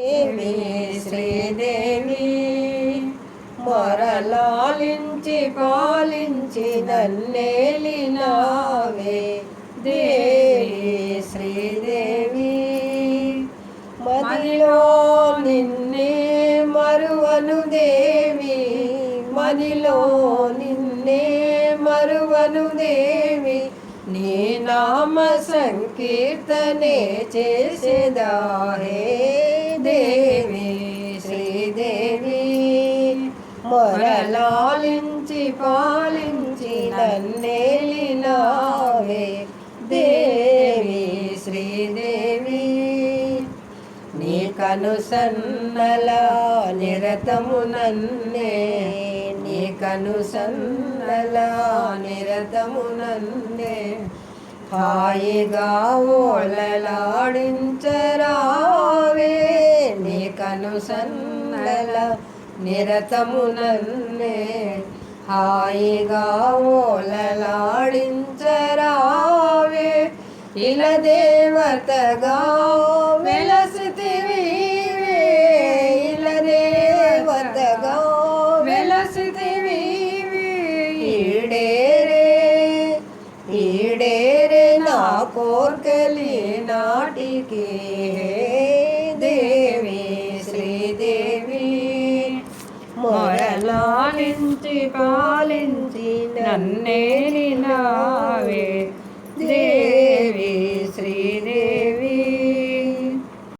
దేవి శ్రీదేవి మొరలాలించి పాలించి నన్నేలినావే దేవి శ్రీదేవి మదిలో నిన్నే మరువను దేవి మదిలో నిన్నే మరువను దేవి నీ నామ సంకీర్తనే చేసేదా హే దేవి శ్రీదేవి మొరలాలించి పాలించి నన్నేలినావే దేవి శ్రీదేవి నీ కనుసన్నల నిరతము నన్నే నీ కనుసన్నల నిరతము నన్నే హాయిగా ఓలలాడించరావే నీ కనుసన్నల నిరతము నన్నే హాయిగా ఓలలాడించరావే ఇల దేవతగా వెలసితివి ఇల దేవతగా వెలసితివి ఈడేరే నా కోర్కెలి నాటికి దేవి శ్రీదేవి మొరలాలించి పాలించి నన్నేలినావే దేవి